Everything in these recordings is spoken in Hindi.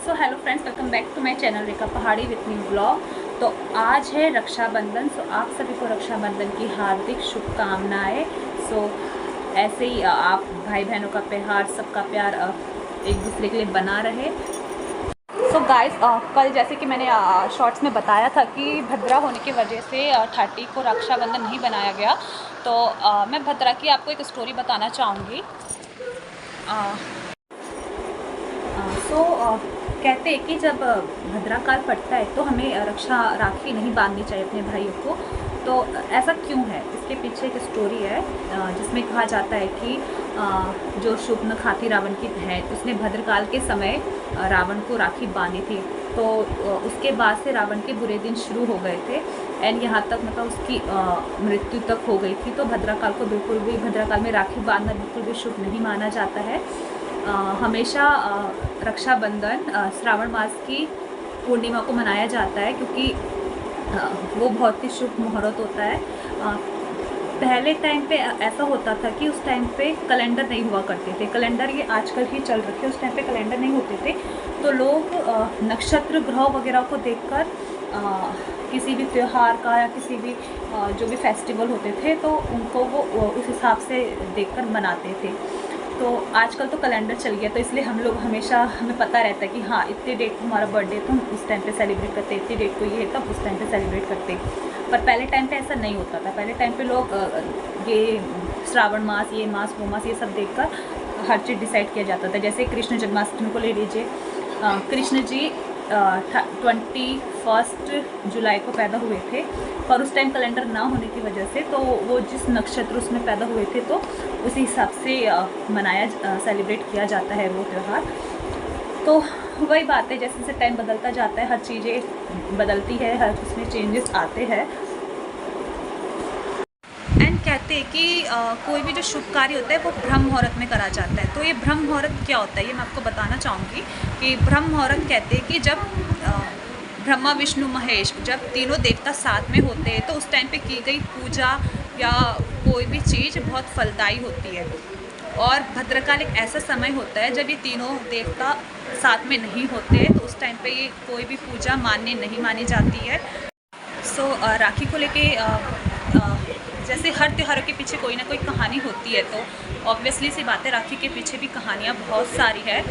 So hello friends, welcome back to my channel Rekha Pahadi with new blog. तो आज है रक्षाबंधन। सो आप सभी को रक्षाबंधन की हार्दिक शुभकामनाएं। सो ऐसे ही आप भाई बहनों का प्यार, सबका प्यार एक दूसरे के लिए बना रहे। सो गाइस, कल जैसे कि मैंने शॉर्ट्स में बताया था कि भद्रा होने की वजह से 30 को रक्षाबंधन नहीं बनाया गया। तो मैं भद्रा की आपको एक स्टोरी बताना चाहूँगी। सो कहते हैं कि जब भद्राकाल पड़ता है तो हमें राखी नहीं बांधनी चाहिए अपने भाइयों को। तो ऐसा क्यों है, इसके पीछे एक स्टोरी है जिसमें कहा जाता है कि जो शुभ खाती रावण की बहन, उसने भद्रकाल के समय रावण को राखी बांधी थी। तो उसके बाद से रावण के बुरे दिन शुरू हो गए थे एंड यहाँ तक मतलब उसकी मृत्यु तक हो गई थी। तो भद्रकाल में राखी बांधना बिल्कुल भी शुभ नहीं माना जाता है। हमेशा रक्षाबंधन श्रावण मास की पूर्णिमा को मनाया जाता है, क्योंकि वो बहुत ही शुभ मुहूर्त होता है। पहले टाइम पे ऐसा होता था कि उस टाइम पे कैलेंडर नहीं हुआ करते थे। कैलेंडर ये आजकल ही चल रखे, उस टाइम पे कैलेंडर नहीं होते थे। तो लोग नक्षत्र ग्रह वगैरह को देखकर किसी भी त्यौहार का या किसी भी जो भी फेस्टिवल होते थे तो उनको वो उस हिसाब से देखकर मनाते थे। तो आजकल तो कैलेंडर चल गया, तो इसलिए हम लोग हमेशा हमें पता रहता है कि हाँ इतने डेट को हमारा बर्थडे तो हम उस टाइम पे सेलिब्रेट करते, इतनी डेट को ये तब उस टाइम पे सेलिब्रेट करते। पर पहले टाइम पे ऐसा नहीं होता था। पहले टाइम पे लोग ये श्रावण मास, ये मास, वो मास, ये सब देखकर हर चीज़ डिसाइड किया जाता था। जैसे कृष्ण जन्माष्टमी को ले लीजिए, कृष्ण जी 21 जुलाई को पैदा हुए थे, पर उस टाइम कैलेंडर ना होने की वजह से तो वो जिस नक्षत्र उसमें पैदा हुए थे तो उसी हिसाब से सेलिब्रेट किया जाता है वो त्यौहार। तो वही बात है, जैसे जैसे टाइम बदलता जाता है हर चीज़ें बदलती है, हर उसमें चेंजेस आते हैं। एंड कहते हैं कि कोई भी जो शुभ कार्य होता है वो ब्रह्म मुहूर्त में करा जाता है। तो ये ब्रह्म मुहूर्त क्या होता है ये मैं आपको बताना चाहूँगी कि ब्रह्म मुहूर्त कहते हैं कि जब ब्रह्मा विष्णु महेश जब तीनों देवता साथ में होते हैं तो उस टाइम पे की गई पूजा या कोई भी चीज़ बहुत फलदायी होती है। और भद्रकाल एक ऐसा समय होता है जब ये तीनों देवता साथ में नहीं होते, तो उस टाइम पे ये कोई भी पूजा मान्य नहीं मानी जाती है। सो राखी को लेके जैसे हर त्योहारों के पीछे कोई ना कोई कहानी होती है, तो ऑब्वियसली सी बात है राखी के पीछे भी कहानियाँ बहुत सारी है।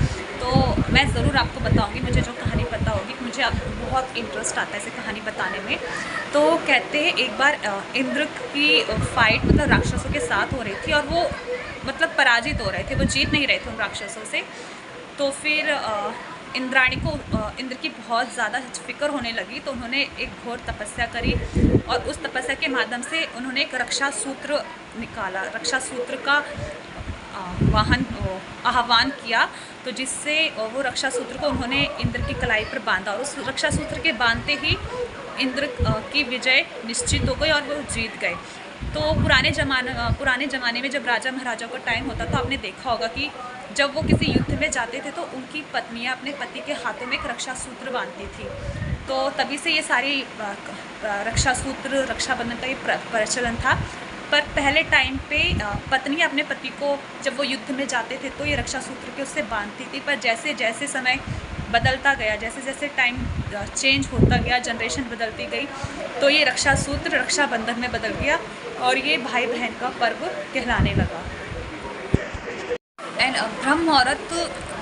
तो मैं ज़रूर आपको बताऊंगी, मुझे जो कहानी पता होगी, मुझे अब बहुत इंटरेस्ट आता है ऐसे कहानी बताने में। तो कहते हैं एक बार इंद्र की फाइट मतलब राक्षसों के साथ हो रही थी और वो मतलब पराजित हो रहे थे, वो जीत नहीं रहे थे उन राक्षसों से। तो फिर इंद्राणी को इंद्र की बहुत ज़्यादा फिक्र होने लगी, तो उन्होंने एक घोर तपस्या करी और उस तपस्या के माध्यम से उन्होंने एक रक्षा सूत्र निकाला, रक्षा सूत्र का आह्वान किया। तो जिससे वो रक्षा सूत्र को उन्होंने इंद्र की कलाई पर बांधा और उस रक्षा सूत्र के बांधते ही इंद्र की विजय निश्चित हो गई और वो जीत गए। तो पुराने ज़माने में जब राजा महाराजाओं का टाइम होता तो आपने देखा होगा कि जब वो किसी युद्ध में जाते थे तो उनकी पत्नियां अपने पति के हाथों में एक रक्षा सूत्र बांधती थी। तो तभी से ये सारी रक्षा सूत्र, रक्षाबंधन का ये प्रचलन था। पर पहले टाइम पे पत्नी अपने पति को जब वो युद्ध में जाते थे तो ये रक्षा सूत्र के उससे बांधती थी। पर जैसे जैसे समय बदलता गया, जैसे जैसे टाइम चेंज होता गया, जनरेशन बदलती गई, तो ये रक्षा सूत्र रक्षाबंधन में बदल गया और ये भाई बहन का पर्व कहलाने लगा। एंड ब्रह्म मुहूर्त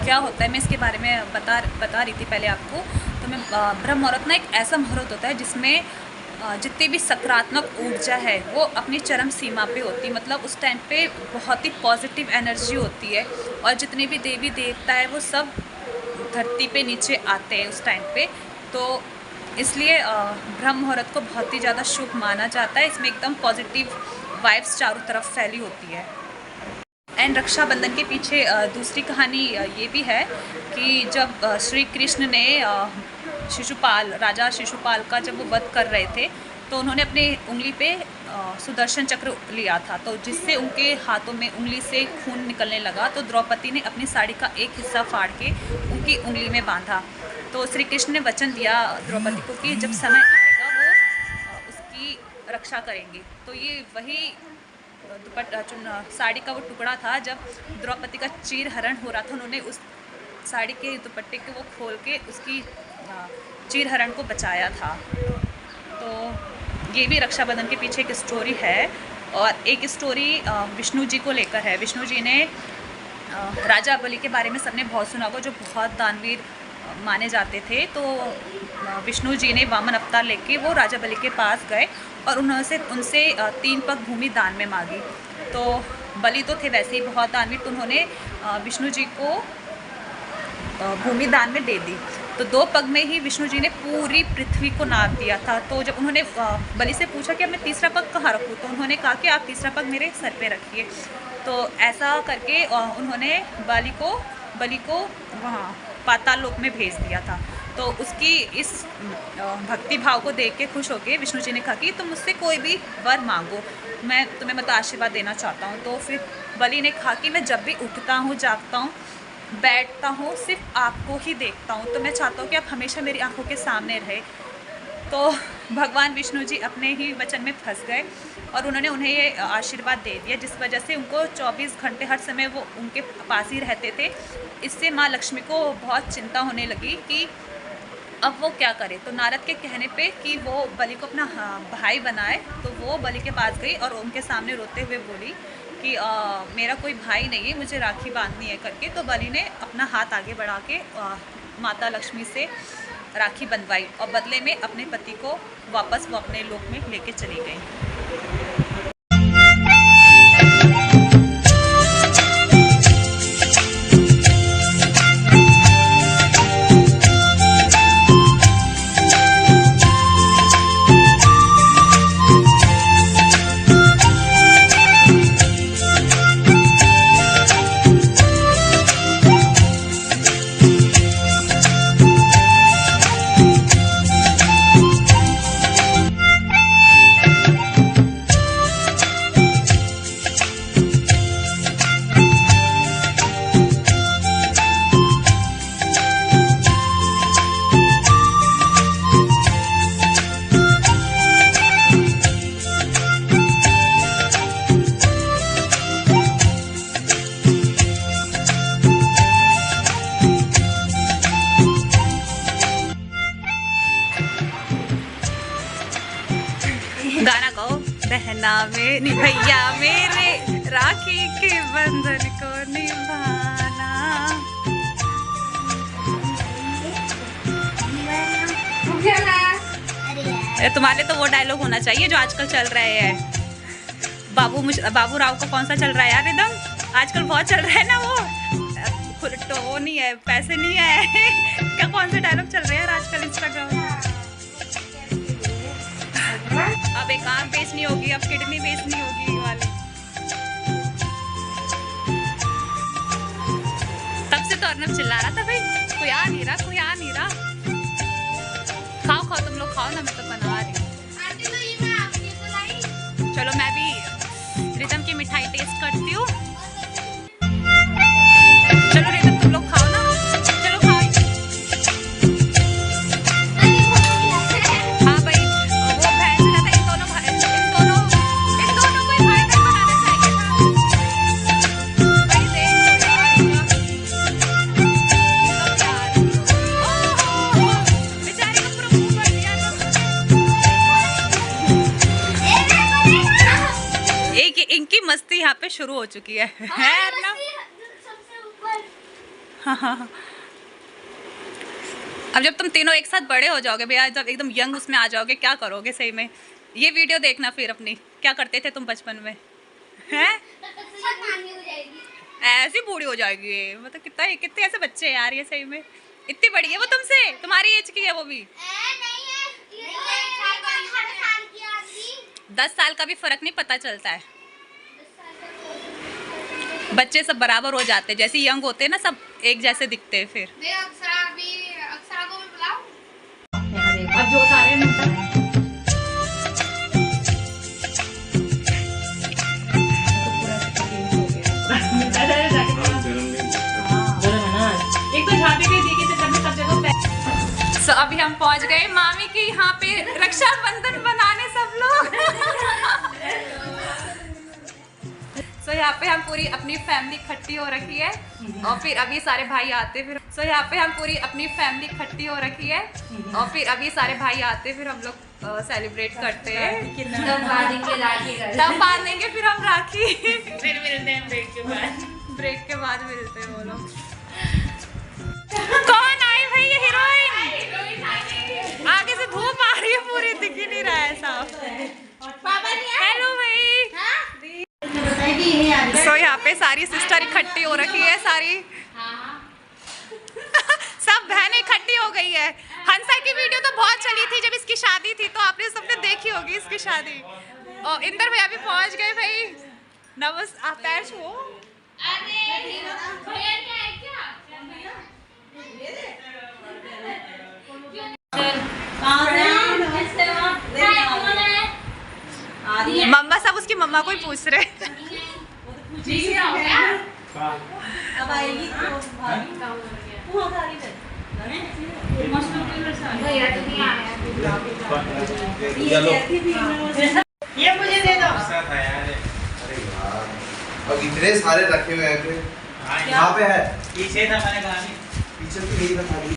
क्या होता है मैं इसके बारे में बता रही थी पहले आपको। तो मैं ब्रह्म मुहूर्त ना एक ऐसा मुहूर्त होता है जिसमें जितनी भी सकारात्मक ऊर्जा है वो अपनी चरम सीमा पे होती है। मतलब उस टाइम पे बहुत ही पॉजिटिव एनर्जी होती है और जितने भी देवी देवता है वो सब धरती पे नीचे आते हैं उस टाइम पे। तो इसलिए ब्रह्म मुहूर्त को बहुत ही ज़्यादा शुभ माना जाता है। इसमें एकदम पॉजिटिव वाइब्स चारों तरफ फैली होती है। एंड रक्षाबंधन के पीछे दूसरी कहानी ये भी है कि जब श्री कृष्ण ने राजा शिशुपाल का जब वो वध कर रहे थे तो उन्होंने अपने उंगली पे सुदर्शन चक्र लिया था, तो जिससे उनके हाथों में उंगली से खून निकलने लगा। तो द्रौपदी ने अपनी साड़ी का एक हिस्सा फाड़ के उनकी उंगली में बांधा। तो श्री कृष्ण ने वचन दिया द्रौपदी को कि जब समय आएगा वो उसकी रक्षा करेंगे। तो ये वही साड़ी का वो टुकड़ा था जब द्रौपदी का चीर हरण हो रहा था, उन्होंने उस साड़ी के दुपट्टे को वो खोल के उसकी चीर हरण को बचाया था। तो ये भी रक्षाबंधन के पीछे एक स्टोरी है। और एक स्टोरी विष्णु जी को लेकर है। विष्णु जी ने राजा बलि के बारे में सबने बहुत सुना होगा, जो बहुत दानवीर माने जाते थे। तो विष्णु जी ने वामन अवतार लेके वो राजा बलि के पास गए और उनसे 3 पग भूमि दान में मांगी। तो बलि तो थे वैसे ही बहुत दानवीर, तो उन्होंने विष्णु जी को भूमि दान में दे दी। तो 2 पग में ही विष्णु जी ने पूरी पृथ्वी को नाप दिया था। तो जब उन्होंने बलि से पूछा कि अब मैं तीसरा पग कहाँ रखूँ, तो उन्होंने कहा कि आप तीसरा पग मेरे सर पे रखिए। तो ऐसा करके उन्होंने बलि को वहाँ पाताल लोक में भेज दिया था। तो उसकी इस भक्ति भाव को देख के खुश होके विष्णु जी ने कहा कि तुम मुझसे कोई भी वर मांगो, मैं तुम्हें मतलब आशीर्वाद देना चाहता हूँ। तो फिर बलि ने कहा कि मैं जब भी उठता हूँ, जागता हूँ, बैठता हूँ, सिर्फ आपको ही देखता हूँ, तो मैं चाहता हूँ कि आप हमेशा मेरी आंखों के सामने रहे। तो भगवान विष्णु जी अपने ही वचन में फंस गए और उन्होंने उन्हें ये आशीर्वाद दे दिया, जिस वजह से उनको 24 घंटे हर समय वो उनके पास ही रहते थे। इससे माँ लक्ष्मी को बहुत चिंता होने लगी कि अब वो क्या करे। तो नारद के कहने पे कि वो बलि को अपना भाई बनाए, तो वो बलि के पास गई और उनके सामने रोते हुए बोली कि मेरा कोई भाई नहीं है, मुझे राखी बांधनी है करके। तो बलि ने अपना हाथ आगे बढ़ा के माता लक्ष्मी से राखी बंधवाई और बदले में अपने पति को वापस वो अपने लोक में लेके चली गई। गाना गाओ। बहना मेरी भैया मेरे, राखी के बंधन को निभाना। तुम्हारे तो वो डायलॉग होना चाहिए जो आजकल चल रहे हैं। बाबू राव को कौन सा चल रहा है यार एकदम आजकल बहुत चल रहा है ना, वो तो वो नहीं है, पैसे नहीं है क्या, कौन से डायलॉग चल रहे हैं आजकल इंस्टाग्राम में। अब एक आंख बेचनी होगी, अब किडनी बेचनी होगी वाली। तब से तो अर्नब चिल्ला रहा था भाई कोई आ नहीं रहा, कोई आ नहीं रहा। खाओ खाओ तुम लोग खाओ ना, मैं तो बना रही हूँ। चलो मैं भी रिदम की मिठाई टेस्ट करती हूँ। चलो रिदम तुम लोग खाओ ना, चलो खाओ। हाँ भाई वो भैंस ना था, इन दोनों को ही भाई बहन बनाना चाहिए था भाई। देख लो यार इनका बेचारी का पूरा मुंह भर दिया। एक इनकी मस्ती यहाँ पे शुरू हो चुकी है ना। हाँ। अब जब तुम तीनों एक साथ बड़े हो जाओगे भैया, जब एकदम यंग उसमें आ जाओगे, क्या करोगे सही में। ये वीडियो देखना फिर अपनी, क्या करते थे तुम बचपन में, हैं? ऐसी बूढ़ी हो जाएगी। मतलब कितने ऐसे बच्चे हैं यार ये, सही में इतनी बड़ी है वो तुमसे, तुम्हारी एज की है वो भी। 10 साल का भी फर्क नहीं पता चलता है। बच्चे सब बराबर हो जाते हैं, जैसे यंग होते हैं ना सब एक जैसे दिखते हैं फिर। अक्षरा को भी बुलाओ। अब जो सारे एक तो झापी गई दी के चक्कर में सब जगह। सो अभी हम पहुंच गए मामी की यहाँ पे रक्षाबंधन बनाने सब लोग। सो यहाँ पे हम पूरी अपनी फैमिली इकट्ठी हो रखी है और फिर अभी सारे भाई आते फिर यहाँ पे हम पूरी अपनी फैमिली इकट्ठी हो रखी है और फिर अभी सारे भाई आते फिर हम लोग सेलिब्रेट करते हैं। तब बांधेंगे फिर हम राखी। फिर मिलते हैं ब्रेक के बाद मिलते हैं वो लोग। कौन आई भाई? ये हीरोइन आगे से धूप आ रही है पूरी, दिख ही नहीं रहा है साफ। हेलो भाई। सो यहाँ पे सारी सिस्टर इकट्ठी हो रखी है, सारी सब बहनें इकट्ठी हो गई है। हंसा की वीडियो तो बहुत चली थी जब इसकी शादी थी, तो आपने सबने देखी होगी इसकी शादी। और इंदर भैया भी पहुंच गए भाई। नमस आप पैर छुओ। मम्मा सब उसकी मम्मा को ही पूछ रहे। अब आएगी ये मुझे दे दो। अब इतने सारे रखे हुए हैं। यहाँ पे है पीछे था, मैंने कहा पीछे की मेरी बता दी।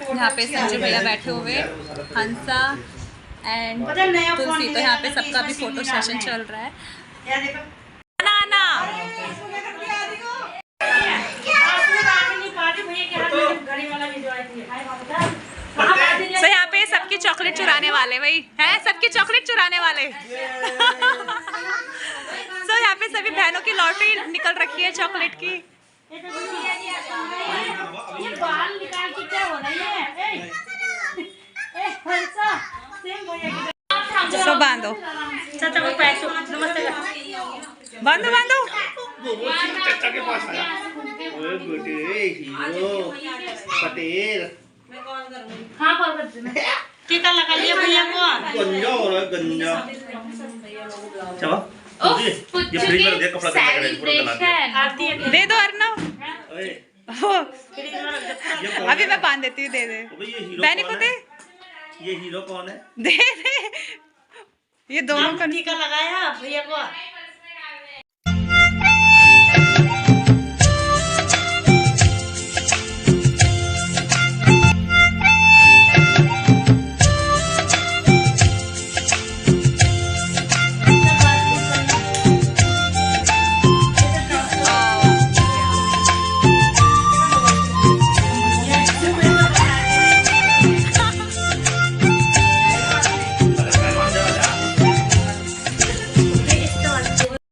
यहाँ पे संजू भैया बैठे हुए, हंसा एंड तुलसी। तो यहाँ पे सबका भी फोटो सेशन चल रहा है। ना तो यहाँ पे सबकी चॉकलेट चुराने वाले वही है, सबकी चॉकलेट चुराने वाले। तो यहाँ पे सभी बहनों की लॉटरी निकल रखी है चॉकलेट की। ये बाल निकाल के क्या हो रही है? तो बांधो चाचा को पैसों नमस्ते बांधो बांधो। चाचा के पास आया। ओए बेटे हीरो पटेल। हाँ कॉल कर देना। टीका लगा लिया भैया को। गंजा हो रहा है गंजा। चलो ये फ्री में दे कपड़ा दे दो अर्नव। अभी मैं बांध देती हूँ, दे दे। बहनी को दे। ये हीरो कौन है? दे दे ये दोनों का टीका लगाया भैया को।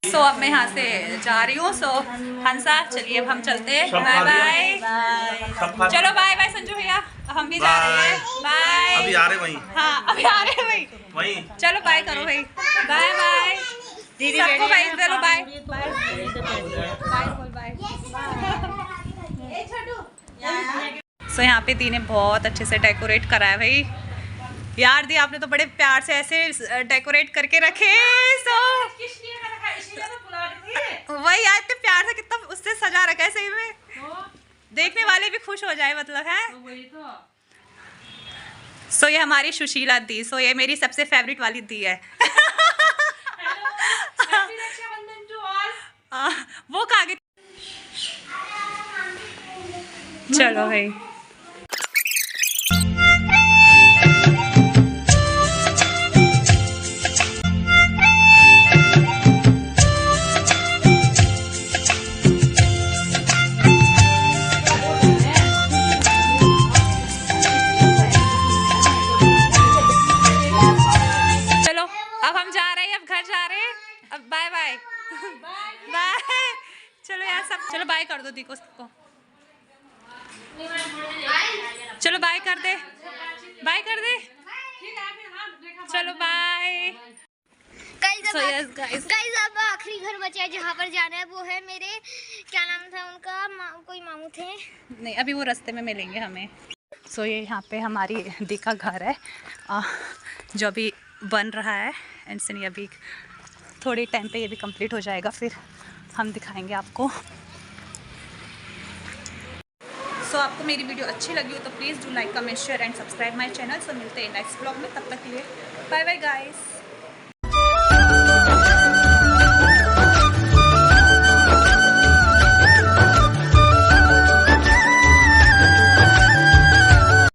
सो अब मैं यहाँ से जा रही हूँ। सो हंसा चलिए अब हम चलते हैं। Bye bye. चलो बाय बाय संजू भैया, हम भी जा रहे हैं। बाय। अभी आ रहे वहीं। हाँ अभी आ रहे हैं भाई। वहीं। चलो बाय करो भाई। बाय बाय सबको बाय। चलो बाय बाय बाय। सो यहाँ पे दी ने बहुत अच्छे से डेकोरेट करा है भाई। यार दी आपने तो बड़े प्यार से ऐसे डेकोरेट करके रखे। सो वही यार इतने प्यार से कितना उससे सजा रखा है, सही में देखने वाले भी खुश हो जाए मतलब है। सो ये हमारी सुशीला दी। सो ये मेरी सबसे फेवरेट वाली दी है। वो कहाँ गई? चलो भाई। Bye bye bye. चलो यार सब चलो बाय कर दो दी को सबको। चलो बाय कर दे, बाय कर दे। चलो बाय। गाइस अब आखिरी घर बचा है जहाँ पर जाना है, वो है मेरे क्या नाम था उनका, कोई मामू थे। नहीं अभी वो रास्ते में मिलेंगे हमें। सो ये यहाँ पे हमारी दी का घर है जो अभी बन रहा है। एंड से नहीं अभी थोड़ी टाइम पे ये भी कंप्लीट हो जाएगा, फिर हम दिखाएंगे आपको। सो आपको मेरी वीडियो अच्छी लगी हो तो please do like comment share and subscribe my channel. So मिलते हैं नेक्स्ट ब्लॉग में, तब तक के लिए बाय बाय गाइस।